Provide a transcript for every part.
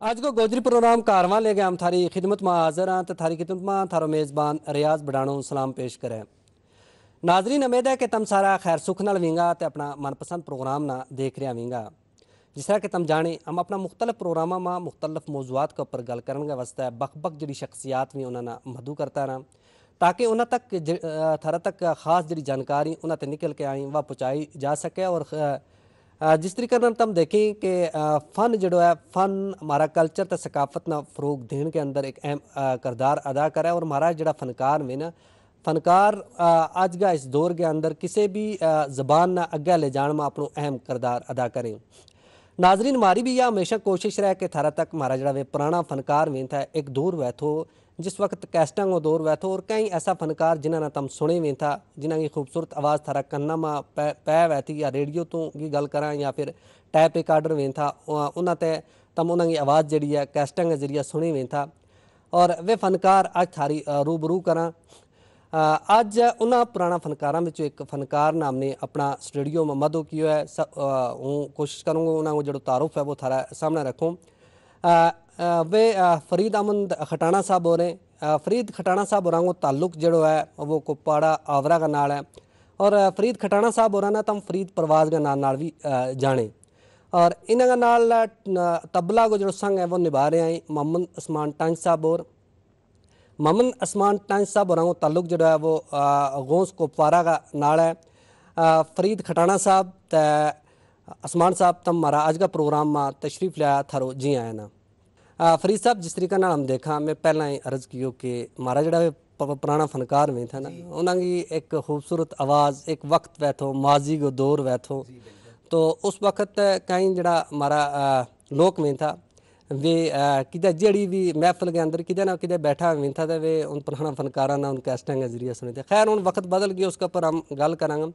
आज को गोजरी प्रोग्राम कारवां ले गए हम थारी खिदमत में हाजिर हाँ तो थारी खिदमत में थारो मेज़बान रियाज बड़ाणो सलाम पेश करें। नाजरीन उम्मीद है कि तुम सारा खैर सुख नाल विंगा तो अपना मनपसंद प्रोग्राम ना देख रहा विंगा। जिस तरह कि तुम जाने हम अपना मुख्तलिफ प्रोग्रामों में मुख्तलिफ मौजूआत के उपर गल करने वास्ते बख बख जी शख्सियात भी उन्होंने मधु करता रहा ताकि उन्होंने तक थारा तक खास जी जानकारी उन्होंने निकल के आई वह पहुँचाई जा सके। और जिस तरीके से तुम देखें कि फ़न जो है फ़न हमारा कल्चर तो सकाफत ना फ़रोग देने के अंदर एक अहम किरदार अदा करे। और हमारा जो फनकार में ना फनकार आज का इस दौर के अंदर किसी भी ज़बान ना अगे ले जाने में अपना अहम किरदार अदा करें। नाजरीन हमारी भी यह हमेशा कोशिश रहे कि थारा तक हमारा जरा वे पुराना फनकार में था एक दौर वह थो जिस वक्त कैस्टांग वो दौर वह थो और कई ऐसा फनकार जिन्होंने तम सुने में था जिन्हों की खूबसूरत आवाज़ थारा कन्ना में पै वह थी या रेडियो तो की गल करा या फिर टैप रिकॉर्डर में था उन्होंने तम उन्होंने आवाज़ जी है कैस्टांग के जरिए सुनी में था। और वे फनकार आज थारी रूबरू करा। अज उन्होंने पुराना फनकारों में एक फनकार नाम ने अपना स्टूडियो में मदो किया है। हूँ कोशिश करूँगा उन्होंने जो तारुफ है वो थारा सामने रखूँ। वे फरीद अहमद खटाना साहब हो रहे हैं। फरीद खटाना साहब हो ताल्लुक जो है वो कुपवाड़ा आवरा का नाल है। और फरीद खटाना साहब हो ना तम फरीद परवाज के नाल भी जाने। और इन्होंने नाल तबला को जो संग है वो निभा रहे हैं मोहम्मद उस्मान टंज साहब। और मोहम्मद उस्मान टंज साहब और ताल्लुक जो है वो गौस कुपवारा का नाल है। फरीद खटाना साहब त उस्मान साहब तम हमारा आज का प्रोग्राम में तशरीफ़ लिया थारो जी आया ना। फरीद साहब जिस तरीके ना हम देखा मैं पहला ही अर्ज़ किया कि हमारा जो पुराना फनकार में था ना उन्होंने एक खूबसूरत आवाज़ एक वक्त वह थो माजी को दौर वह थो। तो उस वक्त कहीं जड़ा हमारा लोक में था वे किधर जड़ी भी महफिल के अंदर किधर ना किधर बैठा हुआ था तो वे उन पुराना फनकारा ना उन कैस्टिंग के जरिए सुने थे। खैर उन वक्त बदल गया उसके ऊपर हम गल करांगे।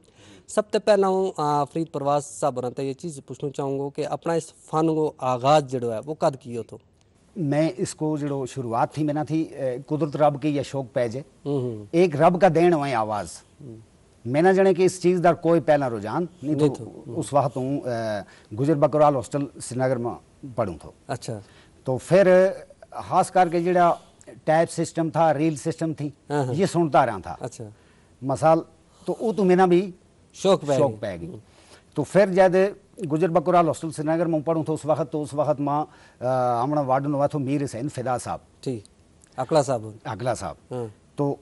सब तो पहला हूँ फरीद परवाज साहब बनता ये चीज़ पूछना चाहूँगा कि अपना इस फन को आगाज़ जो है वो कद किया तो मैं इसको जो शुरुआत थी मैंने थी कुदरत रब की या शौक पैजे एक रब का देन हुआ आवाज़ मैंने जाने कि इस चीज़ का कोई पहला रुझान नहीं तो उस वक्त हूँ गुजर बकरवाल हॉस्टल श्रीनगर में पढ़ूँ तो अच्छा। तो फिर खास करके जड़ा टैप सिस्टम था रील सिस्टम थी ये सुनता रहा था। अच्छा मसाल तो वो तो मैंने भी शौक पै गई। तो फिर जब गुजर बकरवाल हॉस्टल श्रीनगर में पढ़ूँ तो उस वक्त माँ हमारा वार्डन हुआ था मीर हुसैन फिदा साहब ठीक अगला साहब तो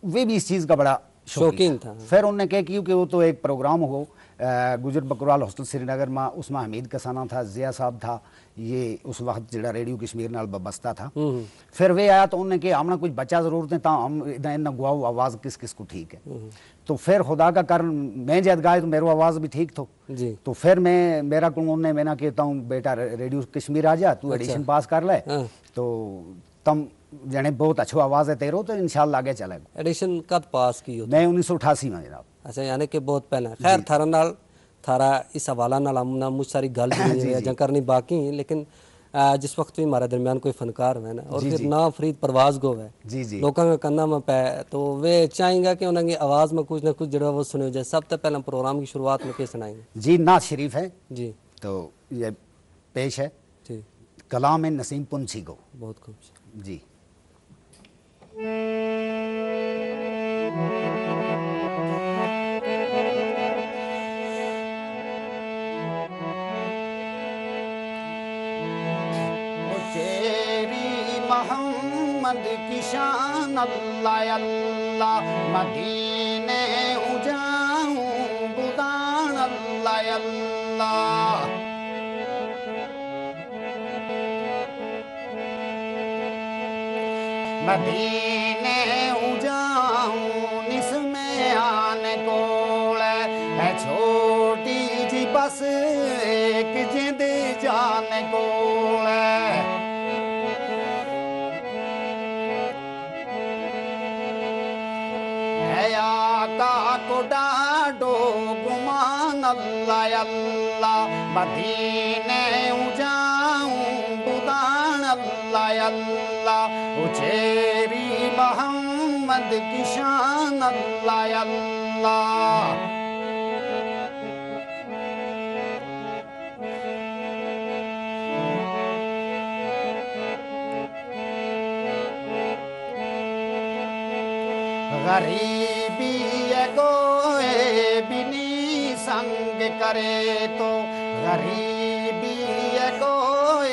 वे भी इस चीज़ का बड़ा शौकीन था। फिर उन्होंने क्या किया कि वो तो एक प्रोग्राम हो गुजर बकरवाल हॉस्टल श्रीनगर में उसमें हमीद कसाना था जिया साहब था ये उस वक्त जरा रेडियो कश्मीर नाल बस्ता था। फिर वे आया तो उन्होंने कहा हमने कुछ बच्चा ज़रूरत है हम इतना गुआओ आवाज़ किस किस को ठीक है। तो फिर खुदा का कारण मैं जब गाए तो मेरी आवाज़ भी ठीक थो जी। तो फिर मैं मेरा को उन्होंने मैंने कहता हूँ बेटा रेडियो कश्मीर आ जा तू एडिशन पास कर ले तो तम जाने बहुत अच्छा आवाज़ है तेरो तो इंशाल्लाह आगे चलेगा। एडिशन कब पास की मैं 1988 में जनाब। अच्छा यानी कि बहुत पहले खैर थारा नाल थारा इस हवाला नाल हमना मुझ सारी गल जी करनी बाकी लेकिन जिस वक्त भी हमारे दरमियान कोई फनकार है ना और फिर ना फरीद परवाज गो है लोगों का कन्ना में पै तो वे चाहेंगे कि उनकी आवाज़ में कुछ ना कुछ जरा वो सुने जाए। सब तो पहले प्रोग्राम की शुरुआत में क्या सुनाएंगे जी नात शरीफ है जी तो ये पेश है जी कलाम है नसीम पुंछी को बहुत खूब जी। मोहम्मद की शान अल्लाह अल्लाह मदीने उजाऊं बुदान अल्लाह अल्लाह मदीने उजाऊं निस्में आने कोल है छोटी जी बस एक जिंद जाने कोल को डाडो गुमान अल्लाह अल्लाह मदीने उजाऊं बुदान अल्लाह अल्लाह उचेरी मोहम्मद की शान अल्लाह अल्लाह गरीबी कोई बिनी संग करे तो, गरीबी कोई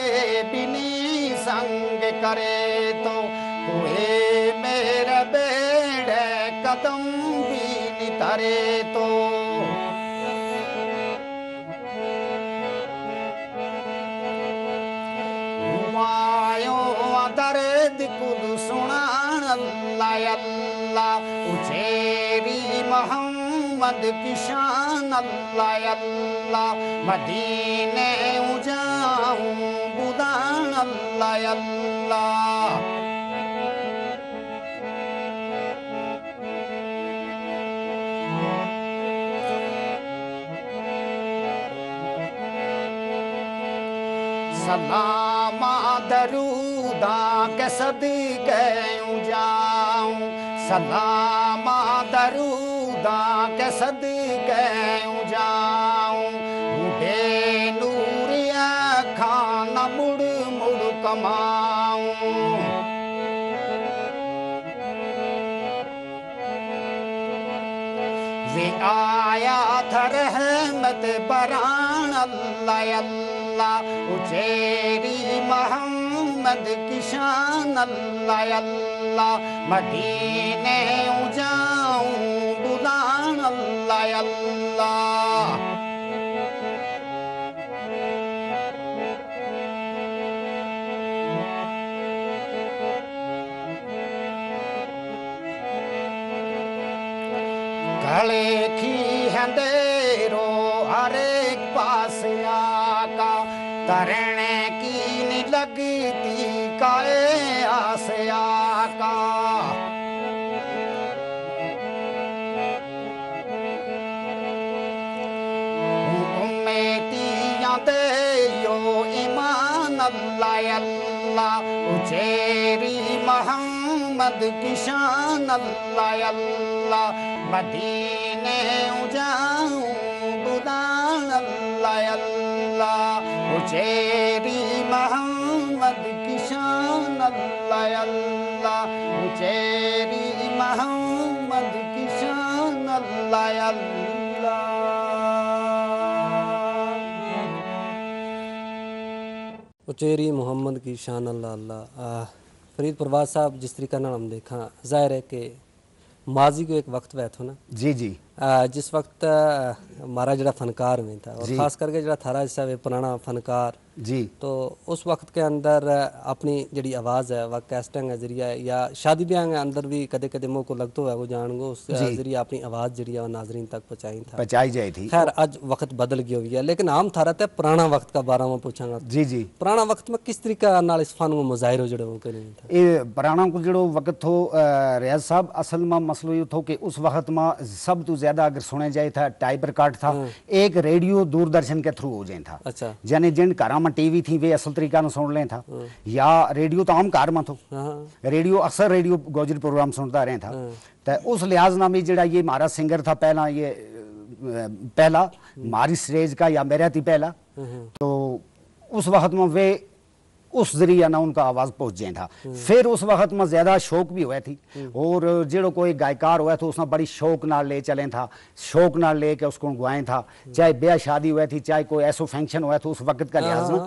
बिनी संग करे तो, कोई मेरे बेड़े कदम भी नितरे तो। दर्द कुल सुनान अल्लाह अल्लाह, उचेरी मोहम्मद की शान अल्लाह अल्लाह, मदीने उजाऊं बुदान अल्लाह अल्लाह। सलामा दरूदा के सदके जाऊं, सलामा दरूदा के सदके जाऊं, बेनूरिया खाना मुड़ मुड़ कमाऊं। वे आया था रहमत बरान अल्लाह अल्लाह, उचेरी मोहम्मद की शान अल्लाह अल्लाह, मदीने उजाऊं बुलान अल्लाह अल्लाह। गले की अंधेरो हर एक पास आका, तरने की नहीं लगती काए आस आका। उम्मीदियां दे यो ईमान अल्लाह अल्लाह, उचेरी मोहम्मद की शान अल्लाह अल्लाह, मदीने उजाऊं बुदान अल्लाह अल्लाह, उचेरी मोहम्मद की शान अल्लाह अल्लाह, उचेरी मोहम्मद की शान अल्लाह अल्लाह। उचेरी मोहम्मद की शान अल्लाह अल्लाह। फरीद परवाज़ साहब, जिस तरीका नाल हम देखा, ज़ाहिर है कि माजी को एक वक्त बैठो ना जी जी, जिस वक्त हमारा जरा फनकार में था, और ख़ास करके जरा थारा हिस्सा पुराना फनकार जी, तो उस वक्त के अंदर अपनी जड़ी आवाज़ है वह कैस्टिंग है जरिया या शादी ब्याह के अंदर भी कदे कदे मौको लगता है वो जान गो उस जरिए अपनी आवाज़ जरिया और नाजरीन तक पहुँचाई जाए थी। खैर आज वक्त बदल गया हुई है, लेकिन हम थारा ते पुराना वक्त का बारे में पूछांगा। जी जी, पुराना वक्त में किस तरीका नाल इस फन को मुजाहिरो जड़े वो करें था? ये पुराना को जड़ो वक्त थो रियाज साहब, असल में मसलो ये थो कि उस वक्त में सब तो ज्यादा अगर सुने जाए था टाइप रिकॉर्ड था, एक रेडियो दूरदर्शन के थ्रू हो जाए था। अच्छा, यानी जिन घरा में टीवी थी वे असल तरीका न सुन लें था, या रेडियो तो आम कार में थो, रेडियो अक्सर रेडियो गोजरी प्रोग्राम सुनता रहे था। तो उस लिहाज ना भी जड़ा ये हमारा सिंगर था पहला, ये पहला मारी स्टेज का या मेरा थी पहला, तो उस वक्त में वे उस जरिया ना उनका आवाज पहुंच जाए था। फिर उस वक्त में ज्यादा शौक भी हुआ थी, और जो कोई गायकार हुआ था उसने बड़ी शौक नाल ले चले था, शौक नाल ले के उसको गुआए था, चाहे ब्याह शादी हुआ थी, चाहे कोई ऐसा फंक्शन हुआ था उस वक्त का लिहाज में,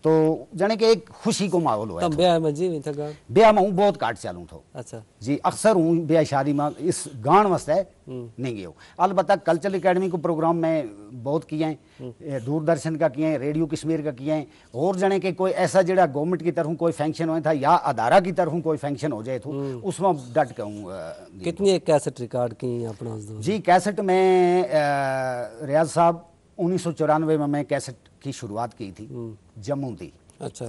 तो जाने के एक खुशी को माहौल हुआ। ब्याह में जी था गान, ब्याह में हूँ बहुत काट चालू था। अच्छा जी, अक्सर हूँ ब्याह शादी में इस गान वास्ते नहीं गया। अलबत्ता कल्चरल एकेडमी को प्रोग्राम में बहुत किए हैं, दूरदर्शन का किए हैं, रेडियो कश्मीर का किए हैं, और जाने के कोई ऐसा जड़ा गवर्नमेंट की तरफ कोई फंक्शन हुआ था या अदारा की तरफ कोई फंक्शन हो जाए तो उसमें डट के हूँ। कितनी एक कैसेट रिकॉर्ड की अपना? जी, कैसेट में रियाज साहब 1994 में मैं कैसेट की शुरुआत की थी, जम्मू थी। अच्छा,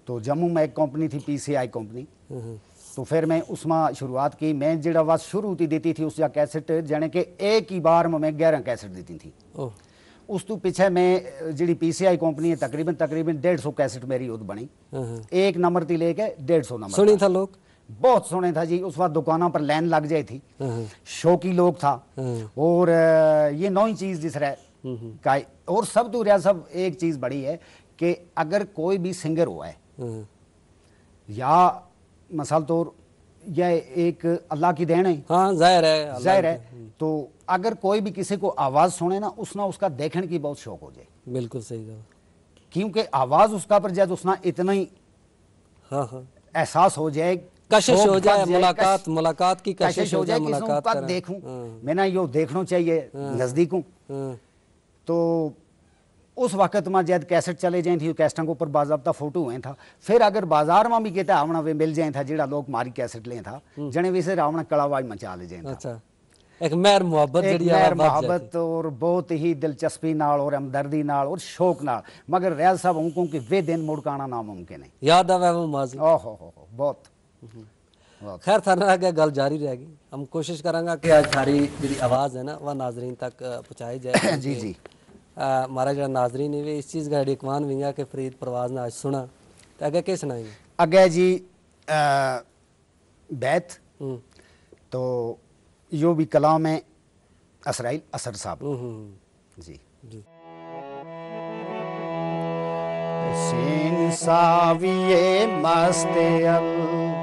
तो जम्मू में एक कंपनी थी PCI कंपनी, तो फिर मैं उसमें शुरुआत की। मैं जड़ा आवाज शुरू होती देती थी उस कैसेट जाने के एक ही बार में मैं 11 कैसेट देती थी। उस तो पीछे मैं जी PCI कंपनी है तकरीबन 150 कैसेट मेरी उद बनी, एक नंबर थी लेके 150 नंबर सुनी था, लोग बहुत सुने था जी। उस वक्त दुकानों पर लाइन लग जाए थी, शौकी लोग था, और ये नई चीज जिस रहा का। और सब तो रियाज साहब एक चीज बड़ी है कि अगर कोई भी सिंगर हुआ है या मसाल तौर यह एक अल्लाह की देन है। हाँ जाहिर है। तो अगर कोई भी किसी को आवाज़ सुने ना उसना उसका देखने की बहुत शौक हो जाए। बिल्कुल सही गल, क्योंकि आवाज़ उसका पर जब उसना इतना ही हाँ हाँ एहसास हो जाए, कशिश हो जाए, मुलाकात मुलाकात की कशिश हो जाए, मुलाकात मुलाकात देखूं मैंने यो देखना चाहिए नज़दीकों। तो उस वक्त में जब कैसेट चले जाए थी कैसेटों के ऊपर बाजाबता फोटो हुए था। फिर अगर बाजार में भी कहता आवना वे मिल जाए था जेड़ा लोग मारी कैसेट ले था जने भी से रावण कड़ावाज मचा ले जाए था। अच्छा, एक मेहर मोहब्बत मोहब्बत और बहुत ही दिलचस्पी नाल और हमदर्दी नाल और शौक नाल। मगर रियाज साहब उनको कि वे दिन मुड़काना नामुमकिन है। याद आवे वो माजी। ओहो हो बहुत। खैर थाना आगे गल जारी रहेगी। हम कोशिश करेंगे कि आज थारी जी आवाज़ है ना वह नाजरीन तक पहुँचाई जाए। जी जी हमारा जो नाजरीन है इस चीज़ का यकीन विंगा कि फरीद परवाज ने आज सुना तो आगे क्या सुनाएंगे? अगे जी बैत तो यो भी कलाम है असराइल असर साहब जी जी। सीन साविये मस्ते अल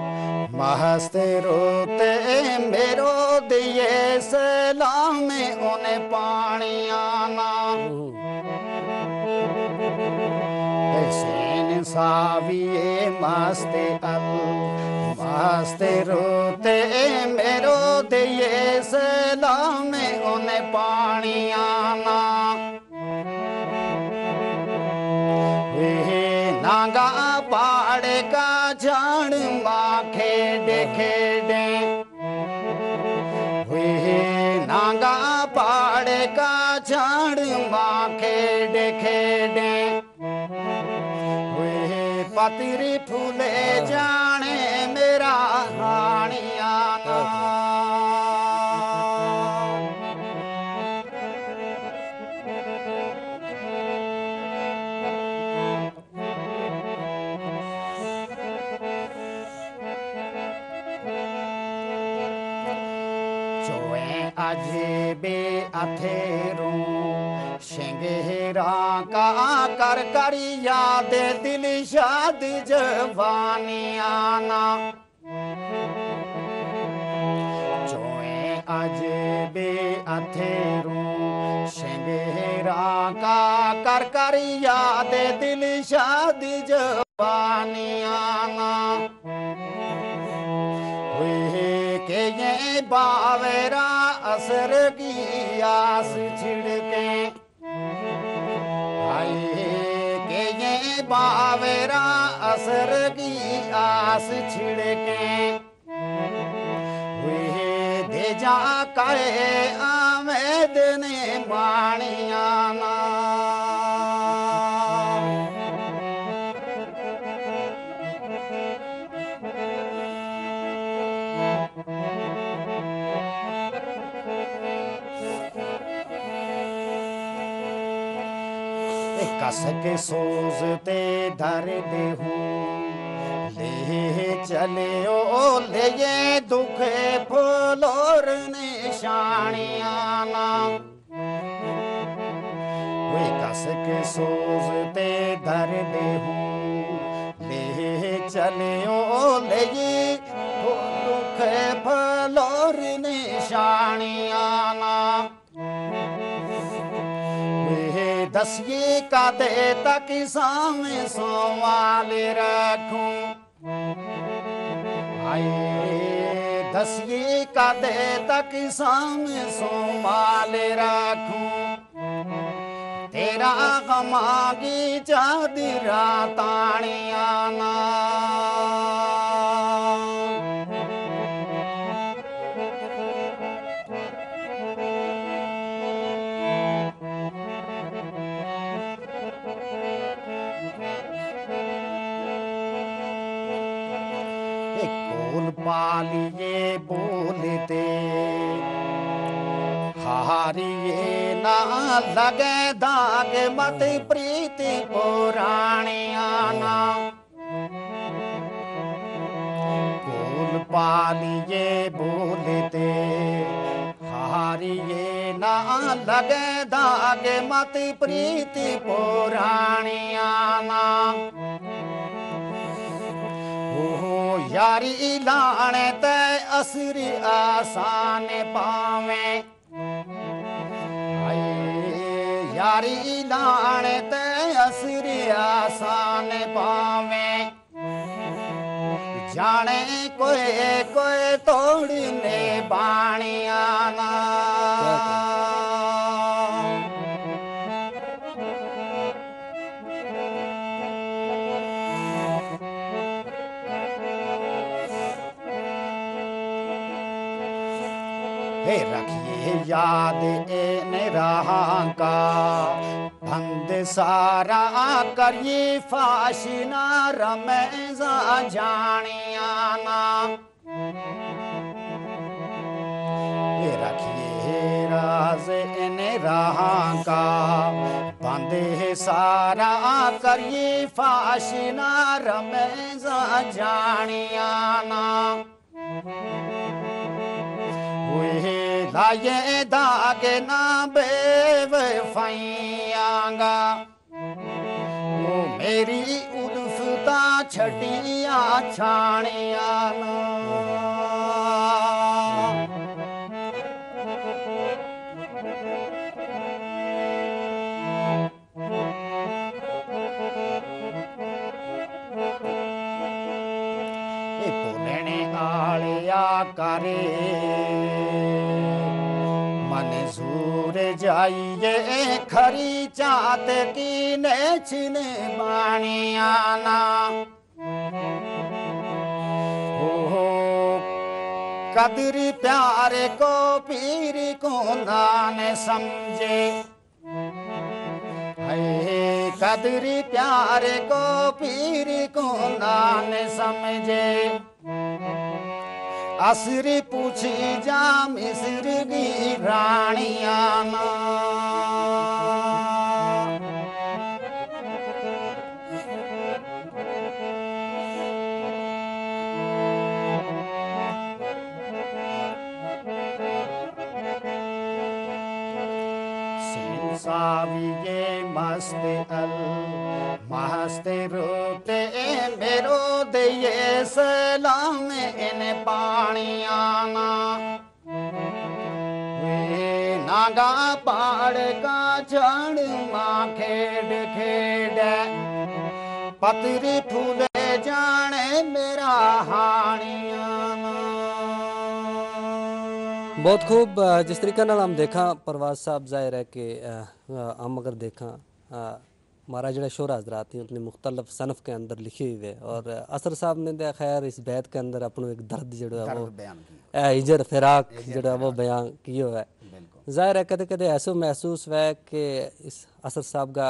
महस्ते रोते मेरो दिए सलाम उन्हें पानी आना। सीन साविये मस्ते अल मस्ते रोते मेरो दिए सलाम उन्हें पानी आना। नागा पाड़े का झाड़ माँ खेडे खेडे हुए नागा पाड़े का झाड़ माँ खेडे खेडे हुए पतरी फूले जाने मेरा हानिया अजेबे अथेरू शिंगेरा का कर करी याद दिल शाद जवानी आना। चोए अजेबे अथेरू शिंगेरा का कर करी याद दिल शाद जवानी आना। के ये बावेरा असर की आस छिड़के आए के ये बावेरा असर की आस छिड़के हुए दे जा कहे आमेद ने मानियाना। कस के सोजते दर्द हूँ ले चले ओ ले ये दुख फलोर निशानियाना। वे कस के सोजते दर्द हूँ ले चले ओ ले ये दुख फलोर निशानियाना। दसिए का दे तक सामने सोवाल रखूं आए दसिए का दे तक सामने सोवाल रखूं। तेरा गमागी चादरा तानियाना। पालिए बोलते हारिए ना लगे दाग मत प्रीति पुराणियाना। कोल पालिए बोलते हारिए ना लगे दाग मत प्रीति पुराणियाना। यारी लाने ते असरी आसान पावे यारी लाने ते असरी आसान पावे जाने कोई कोई तोड़ने बाणिया ना रखिए याद इन राह का बंद सारा करिए फाशी ना रमेजा जानिया ना रखिए राज इन राह का बंद सारा करिए फाशी ना रमेजा जानिया ना लाये दाग ना बेवफाइयांगा वो मेरी उल्फता छटिया छानिया ना बोलने आलिया करे मंजूर जाइए खरी चात की नेचने बाणिया ना हो कदर प्यार को पीर को नान समझे कदर प्यार को पीर को नान समझे असरी पूछी जा मिस्र की रानिया ना साविये मस्त अल मस्त रोते मेरो दे सलाम इन पानिया ना नागा पहाड़ का झाड़ माँ खेड खेड पतरी फूले जाने मेरा हानिया ना। बहुत खूब। जिस तरीके नाल हम देखा परवाज साहब जाहिर है कि हम अगर देखा हमारा जो शोर हजरात हैं उतने मुख्तलिफ सनफ़ के अंदर लिखी हुई है और असर साहब ने दे खैर इस बैत के अंदर अपनों एक दर्द जो है वो हिजर फिराक जो है वो बयान किए हुआ है। जाहिर है कदे कदे ऐसा महसूस हुआ है कि इस असर साहब का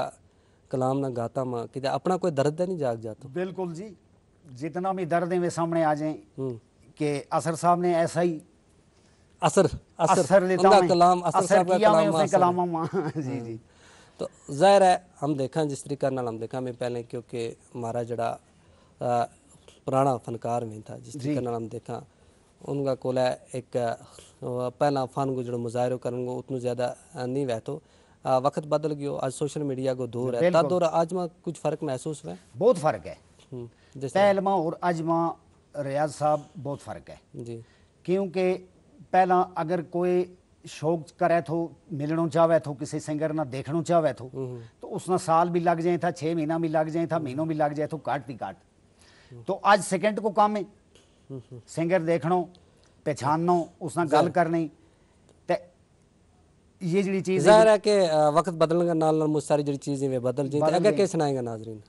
कलाम ना गाता माँ कि अपना कोई दर्द नहीं जाग जाता। बिल्कुल जी, जितना भी दर्द है वे सामने आ जाए कि असर साहब ने ऐसा ही असर उनका कलाम असर साहब का कलाम जी जी। तो जाहिर है हम देखा जिस तरीके नाल हम देखा मैं पहले क्योंकि हमारा जड़ा पुराना फनकार में था जिस तरीके नाल हम देखा उनका कोल है एक पहला फन को जो मुजाहरों करेंगे उतना ज़्यादा नहीं वह तो वक्त बदल गयो आज सोशल मीडिया को दौर है तद और आज में कुछ फ़र्क महसूस हुआ है। बहुत फ़र्क है पहले में और आज में रियाज साहब बहुत फ़र्क है जी क्योंकि पहला अगर कोई शौक करे तो मिलना चाहे तो किसी सिंगर ना देखना चाहे तो उसना साल भी लग जाए था 6 महीना भी लग जाए था महीनों भी लग जाए तो काट दी काट तो आज सेकंड को काम है सिंगर देखना पहचानना उसना गल करनी ये जी चीज़ ज़ाहिर है कि वक्त बदलने का नाल मुझ सारी जी चीज़ें वे बदल जाए अगर क्या सुनाएंगे नाजरीन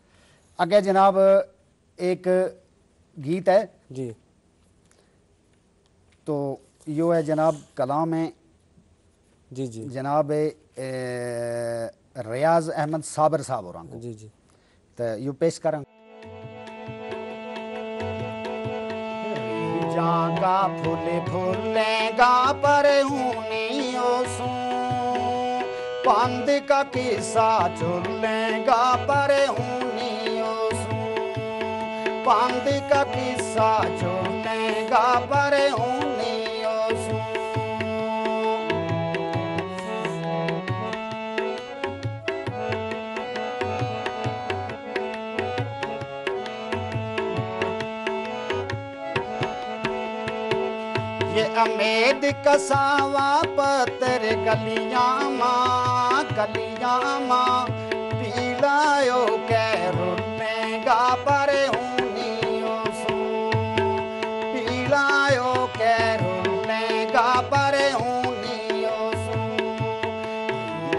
अगे जनाब एक गीत है जी तो यो है जनाब कलाम है जी जी जनाब रियाज अहमद साबर साहब और जी जी तो यो पेश करा जागा फूले फूलेगा पर हूनियो सू पांद का किस्सा चुलेगा पर हूनियो सू पांद का किस्सा चुलेगा पर हूनियो सू ये अमेद कसावा पत्थर गलियां माँ पीलायो कैरो नेगा पर ऊनियो सू पीलायो कैरो नेगा पर ऊनियो सू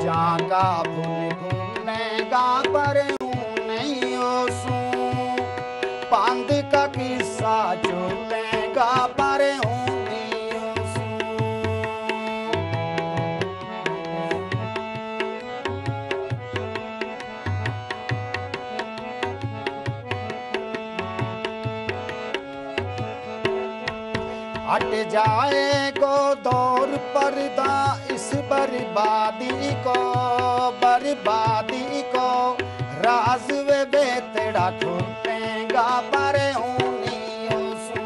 जागा भूलेगा पर ऊनियो सू पांद का किस्सा चलेगा पर ऊनियो सू हट जाएगो दौर पर्दा इस बर्बादी को राज वे बेतड़ा खुलेगा पर ऊनियो सू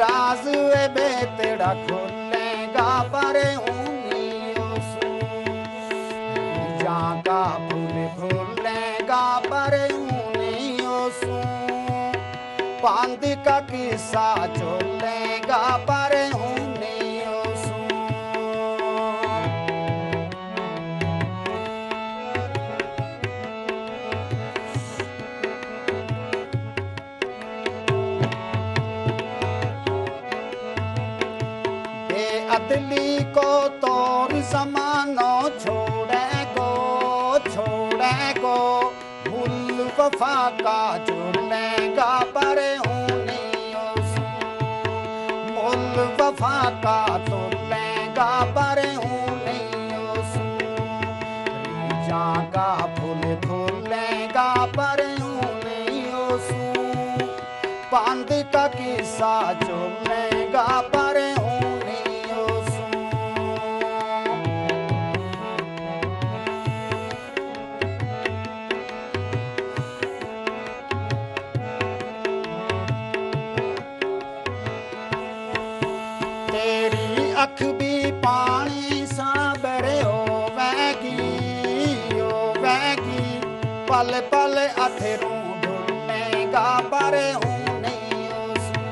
राज वे बेतड़ा खुलेगा पर ऊनियो सू जागा भूलेगा पर ऊनियो सू पांद का किस्सा चलेगा पर ऊनियो सू बेअदली को तौर जमानो छोड़ेगो भूल वफा का जुड़ेगा पर ऊनियो सू भूल वफा का तुलेगा पर ऊनियो सू जागा भूलेगा पर ऊनियो सू पांद का किस्सा चलेगा पर ऊनियो सू तेरी अख भी पानी साबरे होवेगी पल पल अथरू ढूंढेगा पर ऊनियो सू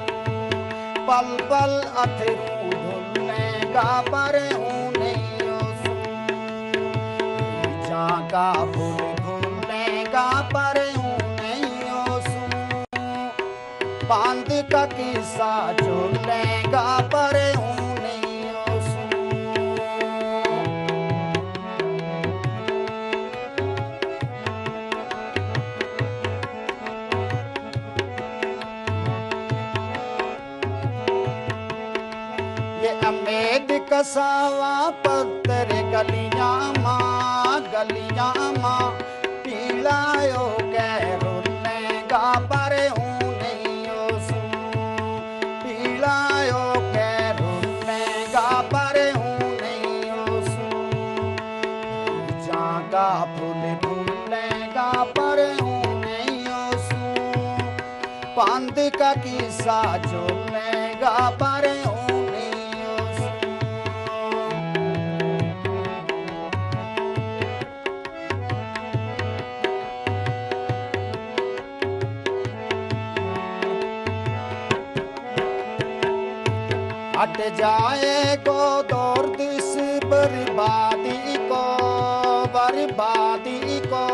पल पल अथरू ढूंढेगा पर ऊनियो सू जागा भूलेगा पर ऊनियो सू पांद का किस्सा चलेगा पर ऊनियो सू ये अमेद कसावा पत्थर गलियां माँ पीलायो कैरो नेगा पर ऊनियो सू पीलायो कैरो नेगा पर ऊनियो सू जागा भूलेगा पर ऊनियो सू पांद का किस्सा चलेगा पर ऊनियो सू हट जाएगो दौर दिस बर्बादी को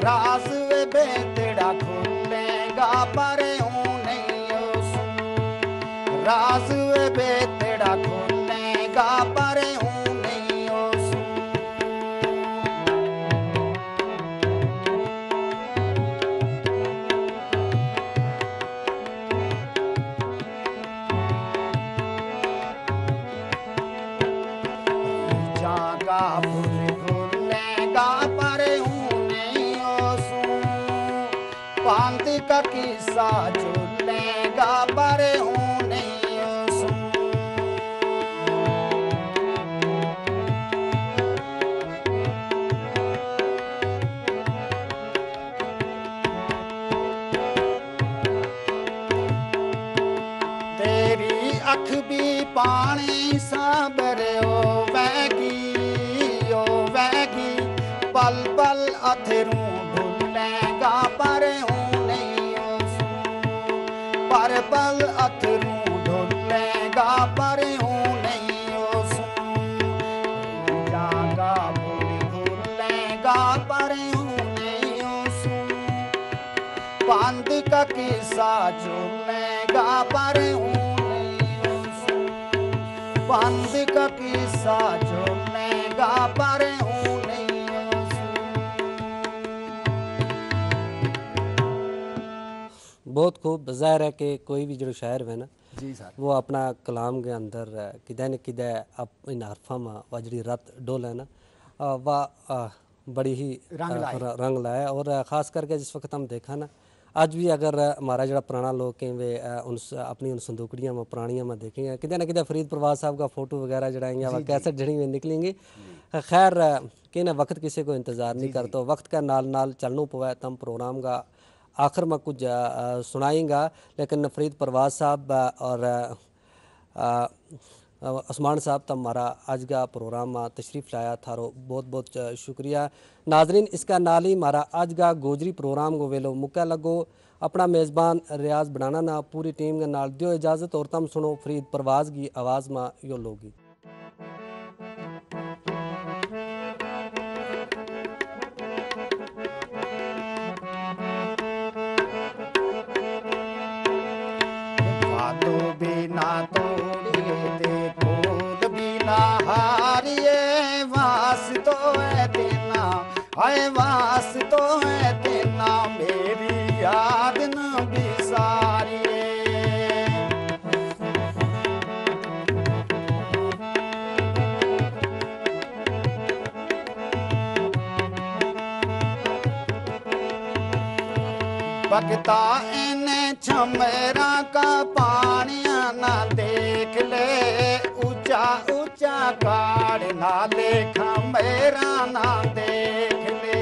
राज वे बेतड़ा खुलेगा पर ऊनियो सू राज वे बेतड़ा खुलेगा पर ऊनियो सू जागा भूलेगा पर ऊनियो सू पांद का किस्सा चलेगा पर ऊनियो सू तेरी अख भी पानी साबरे होवेगी पल पल अथरू ढूंढेगा पर ऊनियो सू पर पल अथरू ढूंढेगा पर किस्सा झूलेगा पर बंद का किस्सा झूलेगा पर बहुत खूब। ज़ाहिर है कि कोई भी जो शायर है ना जी सर, वो अपना कलाम के अंदर किदे न किदे इन हरफा में वह जी रत डोल है ना वह बड़ी ही रंग लाए। और ख़ास करके जिस वक्त हम देखा ना आज भी अगर हमारा जो पुराना लोग हैं वे उन अपनी उन संदूकड़ियाँ में पुरानियाँ में देखेंगे किदे न किदे फरीद परवाज़ साहब का फ़ोटो वगैरह जड़ाएंगे वह कैसेट जड़ी हुई निकलेंगी। खैर कि ना वक्त किसी को इंतज़ार नहीं करता, वक्त का नाल नाल चलना पवे तम प्रोग्राम का आखिर में कुछ सुनाएंगा। लेकिन फरीद परवाज़ साहब और उस्मान साहब तब हमारा आज का प्रोग्राम में तशरीफ़ लाया थारो बहुत बहुत शुक्रिया। नाजरीन इसका नाल ही हमारा आज का गोजरी प्रोग्राम को वेलो मुक्का लगो। अपना मेज़बान रियाज बनाना ना पूरी टीम के नाल दियो इजाज़त और तम सुनो फरीद परवाज़ की आवाज़ में यो लोगी। बिना तोड़िए ते कोल बिना हारिए वास तो है तेना, हाय वास तो है तेना मेरी याद न बिसारिए। बगता इन्हें छमेरा का पानिया ना देख ले, ऊंचा ऊंचा काड़ ना देखा मेरा ना देख ले।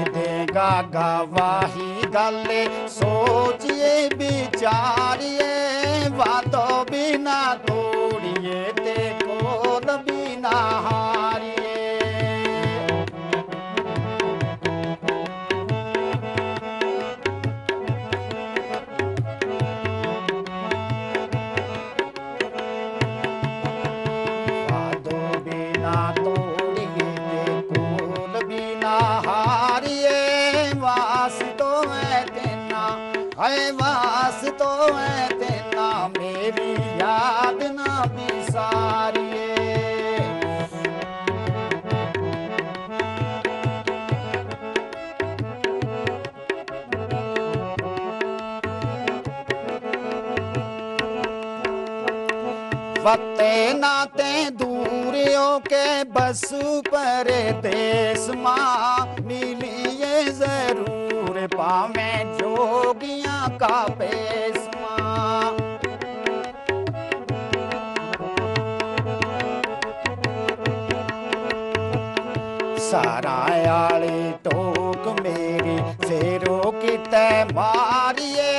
देगा गवाही गले सोचिए बिचारिए, बातों बिना तोड़िए ते कोल बिना हारिए। वास तो है तेना मेरी याद ना बिसारिए। वक्ते नाते दूरियों के बस पर देश माँ मिलिए जरूर पावे जोगियां का पेशमा। सरायाली टोक मेरी शेरों की तय मारिए,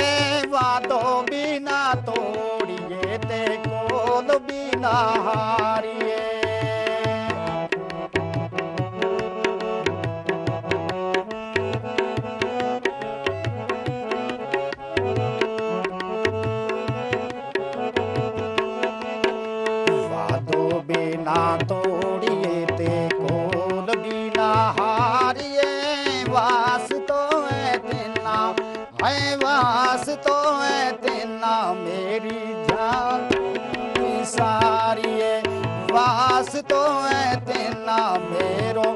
वादों बिना तोड़िए ते कोल बिना हारिए। बिना तोड़िए ते कोल बिना हारिए, वास तो है तेना, है वास तो है तेना मेरी जान सारिए। वास तो है तेना मेरो